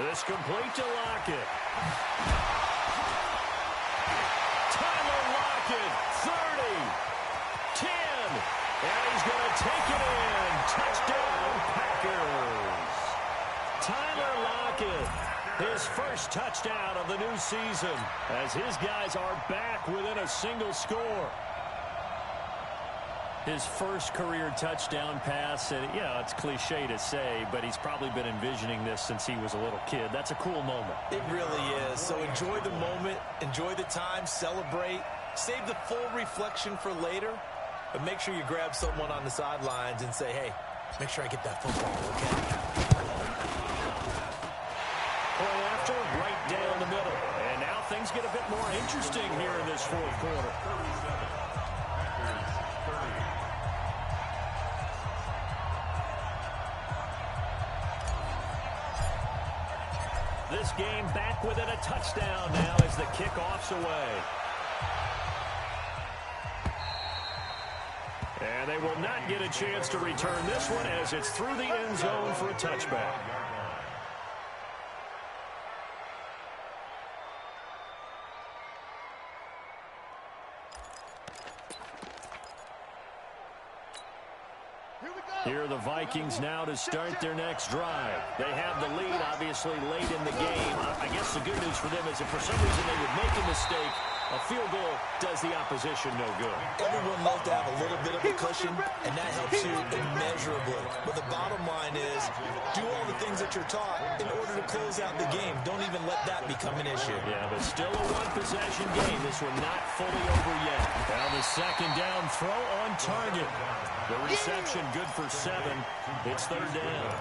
This complete to Lockett. Tyler Lockett, 30, 10, and he's going to take it in. Touchdown, Packers. Tyler Lockett, his first touchdown of the new season, as his guys are back within a single score. His first career touchdown pass, and yeah, it's cliche to say, but he's probably been envisioning this since he was a little kid. That's a cool moment. It really is. So enjoy the moment, enjoy the time, celebrate, save the full reflection for later, but make sure you grab someone on the sidelines and say, hey, make sure I get that football, okay? Play after, right down the middle. And now things get a bit more interesting here in this fourth quarter. This game back within a touchdown now as the kickoff's away. And they will not get a chance to return this one as it's through the end zone for a touchback. Here are the Vikings now to start their next drive. They have the lead, obviously, late in the game. I guess the good news for them is if for some reason they would make a mistake, a field goal does the opposition no good. Everyone loves to have a little bit of a cushion, and that helps you immeasurably. But the bottom line is, do all the things that you're taught in order to close out the game. Don't even let that become an issue. Yeah, but still a one-possession game. This one not fully over yet. Now the second down throw on target. The reception good for 7. It's 3rd down.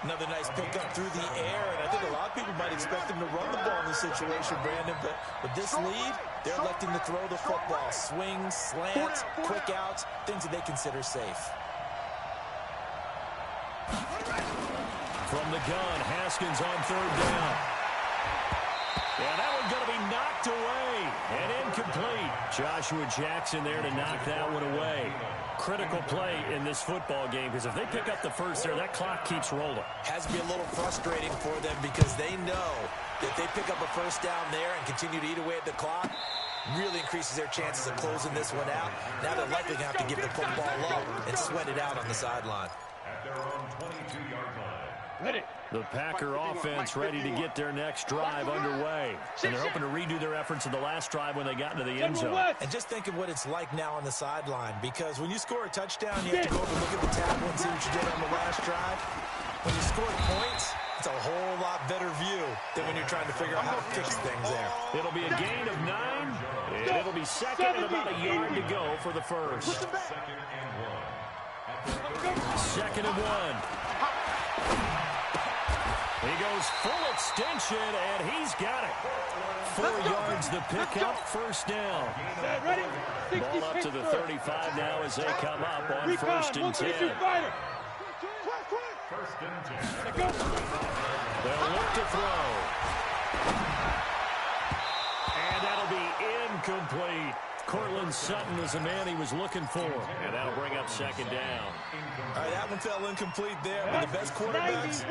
Another nice pickup through the air, and I think a lot of people might expect him to run the ball in this situation, Brandon, but with this lead, they're electing to throw the football. Swings, slants, quick outs, things that they consider safe. From the gun, Haskins on 3rd down. Yeah, that one's going to be knocked away and incomplete. Joshua Jackson there to knock that one away. Critical play in this football game because if they pick up the first there, that clock keeps rolling. Has to be a little frustrating for them because they know that they pick up a first down there and continue to eat away at the clock, really increases their chances of closing this one out. Now they're likely going to have to give the football up and sweat it out on the sideline. At their own 22-yard line. Ready. The Packer offense ready to get their next drive underway. And they're hoping to redo their efforts in the last drive when they got into the end zone. And just think of what it's like now on the sideline, because when you score a touchdown, you have to go over and look at the table and see what you did on the last drive. When you score points, it's a whole lot better view than when you're trying to figure out how to fix things there. It'll be a gain of 9, and it'll be 2nd and about a yard to go for the first. Second and 1. At their 30. 2nd and 1. He goes full extension, and he's got it. 4 yards the pickup, 1st down. Ball up to the 35 now as they come up on 1st and 10. 1st and 10. They'll look to throw. And that'll be incomplete. Cortland Sutton is the man he was looking for. And that'll bring up 2nd down. All right, that one fell incomplete there. But the best quarterbacks,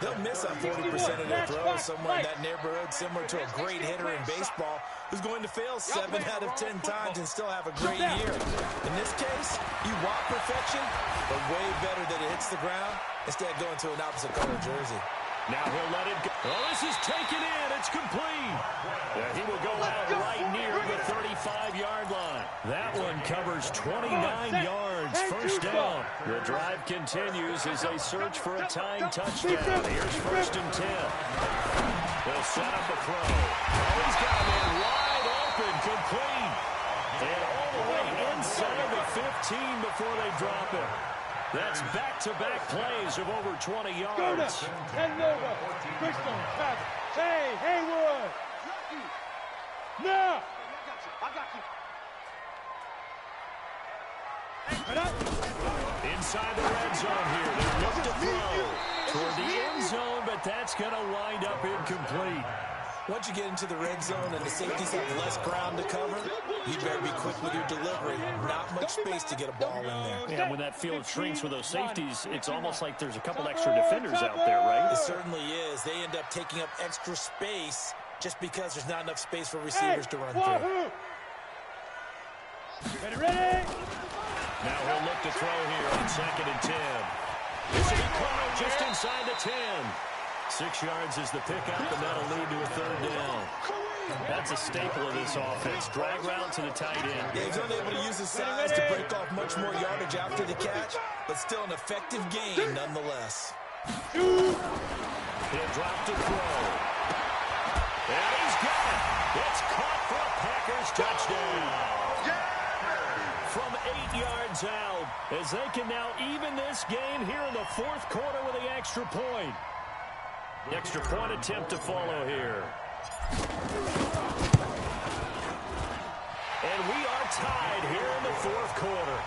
they'll miss on 40% of their throws. Someone in that neighborhood, similar to a great hitter in baseball, who's going to fail 7 out of 10 times and still have a great year. In this case, you want perfection, but way better that it hits the ground instead of going to an opposite color jersey. Now he'll let it go. Oh, this is taken in. It's complete. He will go out right near the 35-yard line. That one covers 29 yards. 1st down. The drive continues as they search for a tying touchdown. Here's 1st and 10. They'll set up a throw. Oh, he's got a man wide open, complete. And all the way inside the 15 before they drop it. That's back-to-back plays of over 20 yards. Nova, Bristol, hey, Haywood. Now. I got you. Inside the red zone here. They look to throw toward the end zone, but that's going to wind up incomplete. Once you get into the red zone and the safeties have less ground to cover, you better be quick with your delivery. Not much space to get a ball in there. Yeah, when that field shrinks with those safeties, it's almost like there's a couple extra defenders out there, right? It certainly is. They end up taking up extra space just because there's not enough space for receivers to run through. Ready? Now he'll look to throw here on 2nd and 10. This will be caught just inside the 10. 6 yards is the pickup, and that'll lead to a 3rd down. That's a staple of this offense. Drag route to the tight end. Yeah, he's unable to use his size to break off much more yardage after the catch, but still an effective gain nonetheless. He'll drop to throw. And he's got it. It's caught for a Packers touchdown. From 8 yards out, as they can now even this game here in the 4th quarter with the extra point. The extra point attempt to follow here. And we are tied here in the 4th quarter.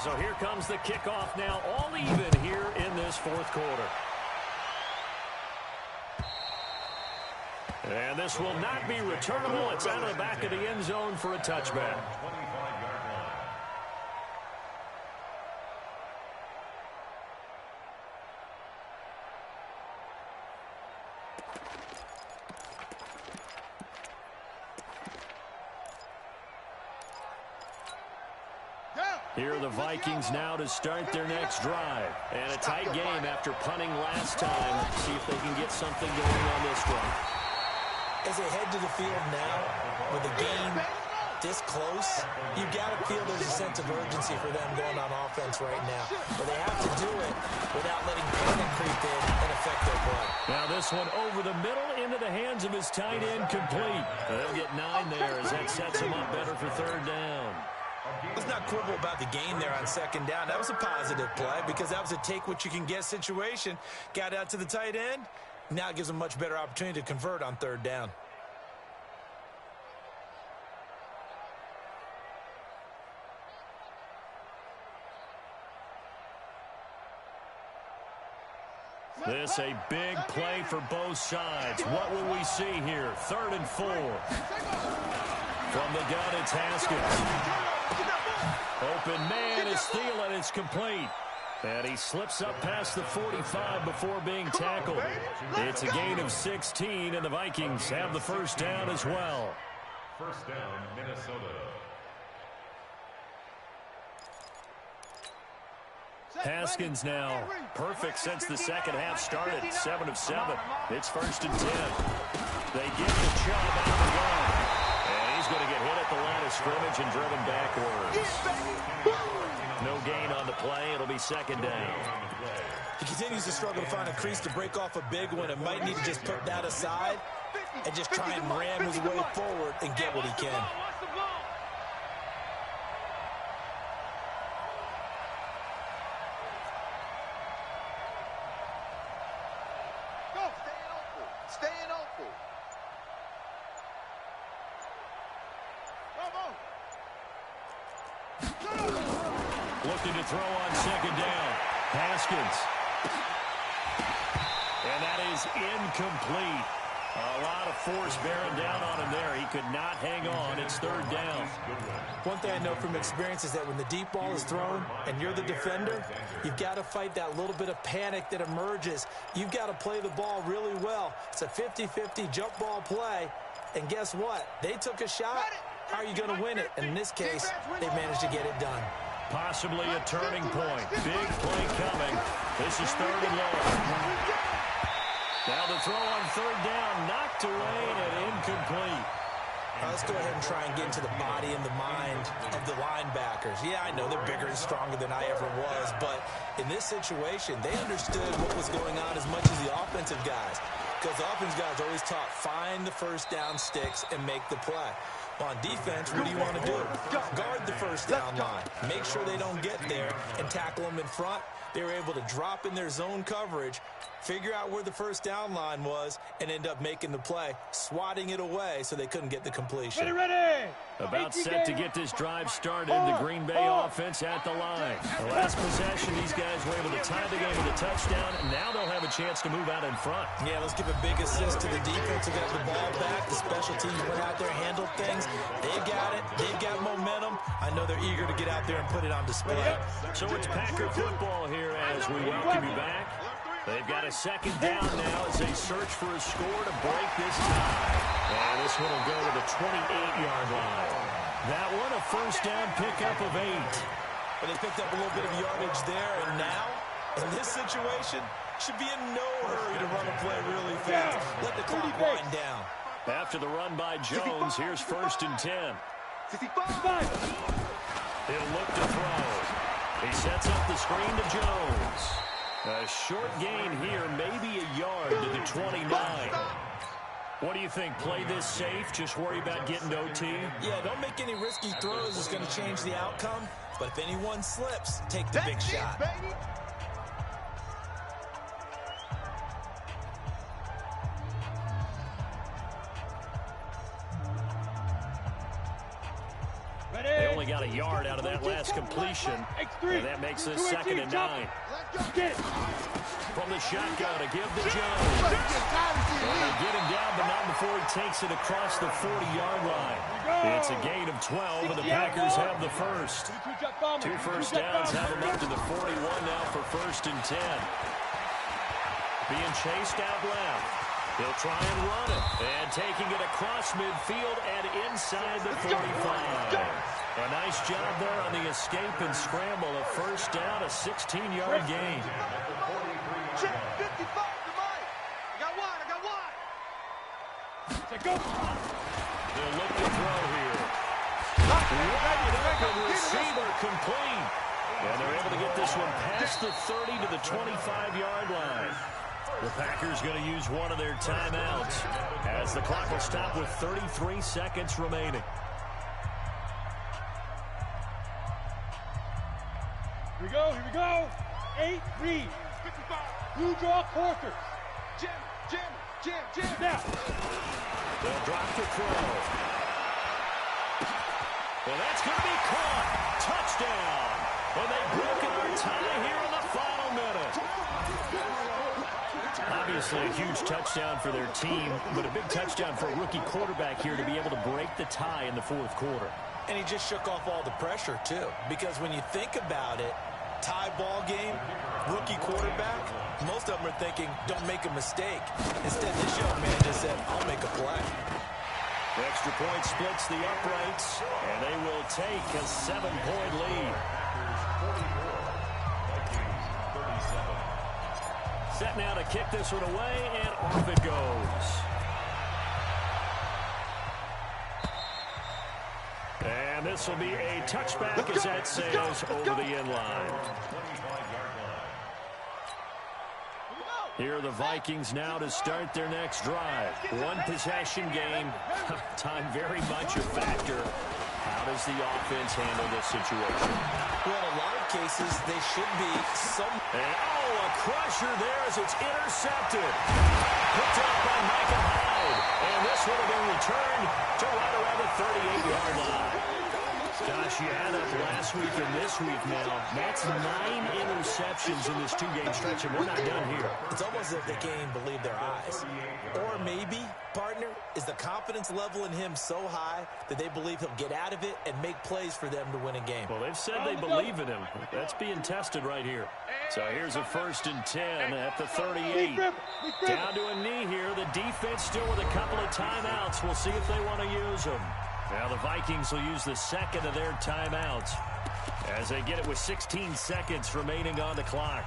So here comes the kickoff now, all even here in this 4th quarter. And this will not be returnable. It's out of the back of the end zone for a touchback. Here are the Vikings now to start their next drive. And a tight game after punting last time. See if they can get something going on this one. As they head to the field now, with the game this close, you've got to feel there's a sense of urgency for them going on offense right now. But they have to do it without letting panic creep in and affect their play. Now this one over the middle into the hands of his tight end, complete. They'll get 9 there as that sets him up better for 3rd down. Let's not quibble about the gain there on 2nd down. That was a positive play because that was a take-what-you-can-get situation. Got out to the tight end. Now it gives them a much better opportunity to convert on 3rd down. This a big play for both sides. What will we see here? 3rd and 4. From the gun, it's Haskins. Open man is Thielen. It's complete. And he slips up past the 45 before being tackled. It's a gain of 16, and the Vikings have the 1st down as well. 1st down, Minnesota. Haskins now perfect since the second half started. 7 of 7. It's 1st and 10. They give the Chubb out of the gun. And he's going to get hit at the line of scrimmage and driven backwards. No gain on the play. It'll be 2nd down. He continues to struggle to find a crease to break off a big one and might need to just put that aside and just try and ram his way forward and get what he can. Looking to throw on 2nd down. Haskins. And that is incomplete. A lot of force bearing down on him there. He could not hang on. It's 3rd down. One thing I know from experience is that when the deep ball is thrown and you're the defender, you've got to fight that little bit of panic that emerges. You've got to play the ball really well. It's a 50-50 jump ball play. And guess what? They took a shot. How are you going to win it? And in this case, they managed to get it done. Possibly a turning point. Big play coming. This is 3rd and long. Now the throw on 3rd down, knocked away and incomplete. Let's go ahead and try and get into the body and the mind of the linebackers. Yeah, I know they're bigger and stronger than I ever was, but in this situation, they understood what was going on as much as the offensive guys. Because the offensive guys always taught, find the 1st down sticks and make the play. On defense, what do you want to do? Guard the 1st down line. Make sure they don't get there and tackle them in front. They were able to drop in their zone coverage, figure out where the 1st down line was, and end up making the play, swatting it away so they couldn't get the completion. Ready. About set to get this drive started. The Green Bay offense at the line. The last possession, these guys were able to tie the game with a touchdown, and now they'll have a chance to move out in front. Yeah, let's give a big assist to the defense who got the ball back. The special teams went out there, handled things. They've got it. They've got momentum. I know they're eager to get out there and put it on display. So it's Packer football here as we welcome you back. They've got a 2nd down now as they search for a score to break this tie. And this one will go to the 28-yard line. That one a 1st down pickup of 8. But they picked up a little bit of yardage there, and now, in this situation, should be in no hurry to run a play really fast. Let the clock wind down. After the run by Jones, here's 1st and 10. He'll look to throw. He sets up the screen to Jones. A short gain here, maybe a yard to the 29. What do you think? Play this safe? Just worry about getting to OT? Yeah, don't make any risky throws. It's going to change the outcome. But if anyone slips, take the big shot. They only got a yard out of that last completion, and that makes this 2nd and 9. From the shotgun to give to Jones. They get him down, but not before he takes it across the 40-yard line. It's a gain of 12, and the Packers have the first. 2 first downs have them up to the 41 now for 1st and 10. Being chased out left. He'll try and run it. And taking it across midfield and inside the 45. A nice job there on the escape and scramble. A 1st down, a 16-yard gain. Check 55 to Mike. I got one. Go. They'll look to throw here. Wide receiver complete. And they're able to get this one past the 30 to the 25-yard line. The Packers going to use one of their timeouts as the clock will stop with 33 seconds remaining. Here we go. 8-3. Blue draw quarters. Jam. Now. They'll drop the throw. Well, that's going to be caught. Touchdown. And they've broken our tie here in the final minute. Obviously a huge touchdown for their team, but a big touchdown for a rookie quarterback here to be able to break the tie in the 4th quarter. And he just shook off all the pressure, too. Because when you think about it, tie ball game, rookie quarterback, most of them are thinking, don't make a mistake. Instead, this young man just said, I'll make a play. The extra point splits the uprights, and they will take a 7-point lead. set now to kick this one away, and off it goes. And this will be a touchback as that sails over the end line. Here are the Vikings now to start their next drive. One possession game. Time very much a factor. How does the offense handle this situation? Well, in a lot of cases, they should be some... And, a crusher there as it's intercepted. Picked up by Micah Hyde. And this would have been returned to right around the 38-yard line. Gosh, you add up last week and this week now. That's 9 interceptions in this two-game stretch, and we're not done here. It's almost as if they can't even believe their eyes. Or maybe, partner, is the confidence level in him so high that they believe he'll get out of it and make plays for them to win a game. Well, they've said they believe in him. That's being tested right here. So here's a 1st and 10 at the 38. Down to a knee here. The defense still with a couple of timeouts. We'll see if they want to use them. Now the Vikings will use the second of their timeouts as they get it with 16 seconds remaining on the clock.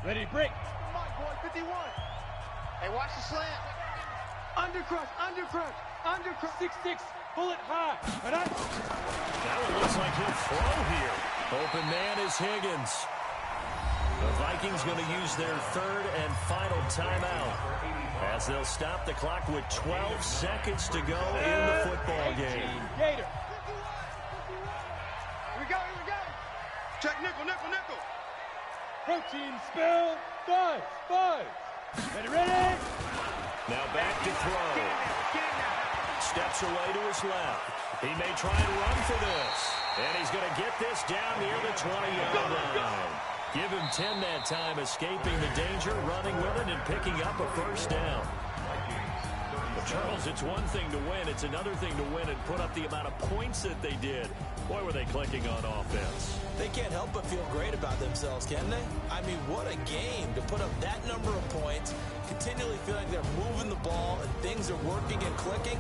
Ready, break. Mike, boy, 51. Hey, watch the slant. Undercrush, 6-6, pull it high. And that one looks like he'll throw here. Open man is Higgins. The Vikings going to use their 3rd and final timeout as they'll stop the clock with 12 seconds to go in the football game. Gator. Here we go. Check nickel. Protein spill. 5. Ready? Now back to throw. Steps away to his left. He may try and run for this. And he's going to get this down near the 20-yard line. Give him 10 that time, escaping the danger, running with it, and picking up a first down. But Charles, it's one thing to win. It's another thing to win and put up the amount of points that they did. Boy, were they clicking on offense. They can't help but feel great about themselves, can they? I mean, what a game to put up that number of points, continually feel like they're moving the ball and things are working and clicking.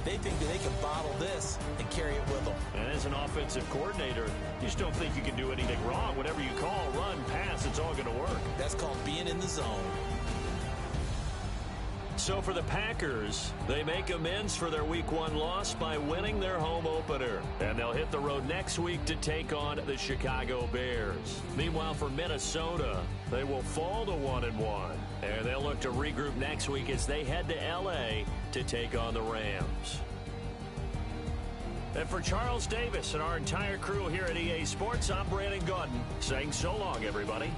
They think that they can bottle this and carry it with them. And as an offensive coordinator, you just don't think you can do anything wrong. Whatever you call, run, pass, it's all going to work. That's called being in the zone. So for the Packers, they make amends for their Week 1 loss by winning their home opener. And they'll hit the road next week to take on the Chicago Bears. Meanwhile, for Minnesota, they will fall to 1-1. And they'll look to regroup next week as they head to L.A. to take on the Rams. And for Charles Davis and our entire crew here at EA Sports, I'm Brandon Gaudin saying so long, everybody.